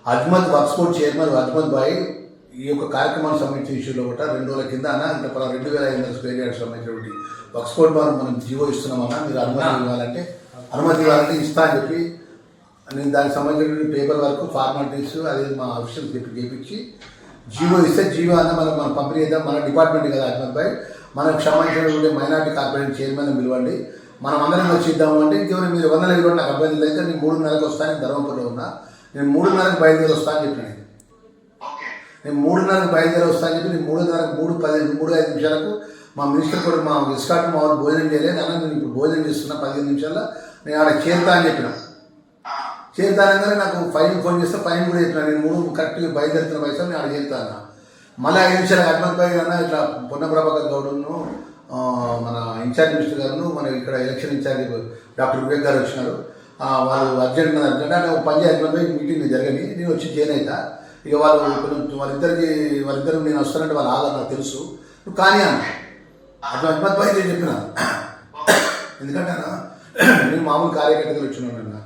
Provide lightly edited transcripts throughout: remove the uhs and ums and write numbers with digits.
అజ్మద్ వక్ఫ్ board chairman Ajmad భాయ్ ఈ యొక్క కార్యక్రమానికి సంబంధించిన ఇష్యూలో కూడా 2 రోజుల కింద అంటే 2500 స్క్వేర్ యార్డ్స్ సంబంధించినటువంటి వక్ఫ్ బోర్డ్ మనం జీవో ఇస్తున్నామన్నా, మీరు అనుమతి ఇవ్వాలంటే ఇస్తా అని చెప్పి నేను దానికి సంబంధించినటువంటి పేపర్ వర్క్ ఫార్మాలిటీస్ అది మా ఆఫీషియల్స్ చేపించి జీవో ఇస్తే జీవో అన్న మనం పంపిణీ చేద్దాం. మన డిపార్ట్మెంట్ కదా అజ్మద్ భాయ్, మనకు సంబంధించినటువంటి మైనార్టీ కార్పొరేషన్ చైర్మన్ పిలవండి, మనం అందరం వచ్చి ఇద్దాము అంటే ఇంకెవరు మీరు 100 ఇవ్వండి, నాకు అబ్బాయి అయితే నేను 3:30కి వస్తాను, ధర్మపురంలో ఉన్నా, నేను 3:30కి బయలుదేరి వస్తాను అని చెప్పిన. నేను 3:30కి బయలుదేరి వస్తాను చెప్పి నేను 3:10 నిమిషాలకు మా మినిస్టర్ కూడా మా విస్కాట్ మా వాళ్ళు భోజనం చేయలేదు అన్న, నేను ఇప్పుడు భోజనం చేస్తున్నా 15 నిమిషాల్లో నేను ఆడ చేరుతా అని చెప్పిన. చేరుతానగానే నాకు ఫోన్ చేస్తే ఫైన్ కూడా చెప్పిన, నేను 3 కరెక్ట్గా బయలుదేరుతున్న వయసు నేను ఆడ చేరుతాను. మళ్ళీ 5 నిమిషాలు అజ్మద్ భాయ్ అన్న ఇట్లా పొన్న ప్రభాకర్ గౌడ్ను మన ఇన్ఛార్జ్ మినిస్టర్ గారు మన ఇక్కడ ఎలక్షన్ ఇన్ఛార్జ్ డాక్టర్ వివేక్ గారు వచ్చినారు, వాళ్ళు అర్జెంట్ అంటే పని అజ్మద్ భాయ్ మీటింగ్ జరగని నేను వచ్చి జాయిన్ అవుతా, ఇక వాళ్ళిద్దరు నేను వస్తానంటే వాళ్ళు ఆధార్ నాకు తెలుసు, నువ్వు కానీ అన్న అజ్మద్ భాయ్ నేను చెప్పిన. ఎందుకంటే అన్న నేను మామూలు కార్యకర్తలు వచ్చినాను అన్న,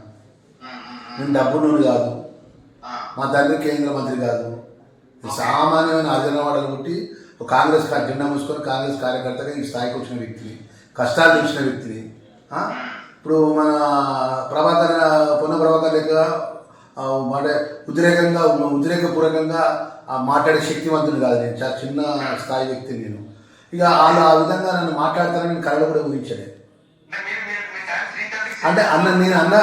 నేను డబ్బును కాదు, మా తండ్రి కేంద్ర మంత్రి కాదు, సామాన్యమైన అర్జనవాడలు పుట్టి కాంగ్రెస్ జెండా మూసుకొని కాంగ్రెస్ కార్యకర్తగా ఈ స్థాయికి వచ్చిన వ్యక్తిని, కష్టాలు తెలిసిన వ్యక్తిని. ఇప్పుడు మన పొన్న ప్రభాకర్ లెక్క అంటే ఉద్రేకపూర్వకంగా మాట్లాడే శక్తివంతుని కాదు, నేను చాలా చిన్న స్థాయి వ్యక్తిని నేను. ఇక వాళ్ళు ఆ విధంగా నన్ను మాట్లాడతానని నేను కళలో కూడా ఊహించలేదు. అంటే నేను అన్న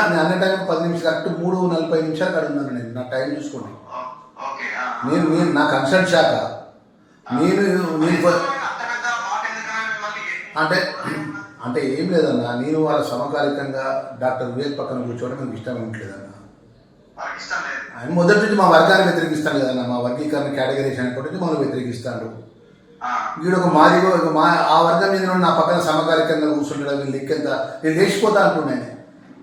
టైం 10 నిమిషాలు కరెక్ట్ 3:40 నిమిషాలు అడుగున్నాను నేను, నా టైం చూసుకోండి. నేను నా కన్సల్ట్ శాఖ నేను అంటే ఏం లేదన్నా, నేను వాళ్ళ సమకాలికంగా డాక్టర్ వివేక్ పక్కన కూర్చోవడం నాకు ఇష్టం ఉండలేదన్నా. ఆయన మొదటి నుంచి మా వర్గాన్ని వ్యతిరేకిస్తాను కదన్నా, మా వర్గీకరణ కేటగరీషన్ అనుకుంటే మనం వ్యతిరేకిస్తాడు. వీడు ఒక ఆ వర్గం మీద నా పక్కన సమకాలికంగా కూర్చుంటాడు, వీళ్ళు లెక్కెంత నేను లేచిపోతా అంటున్నాను.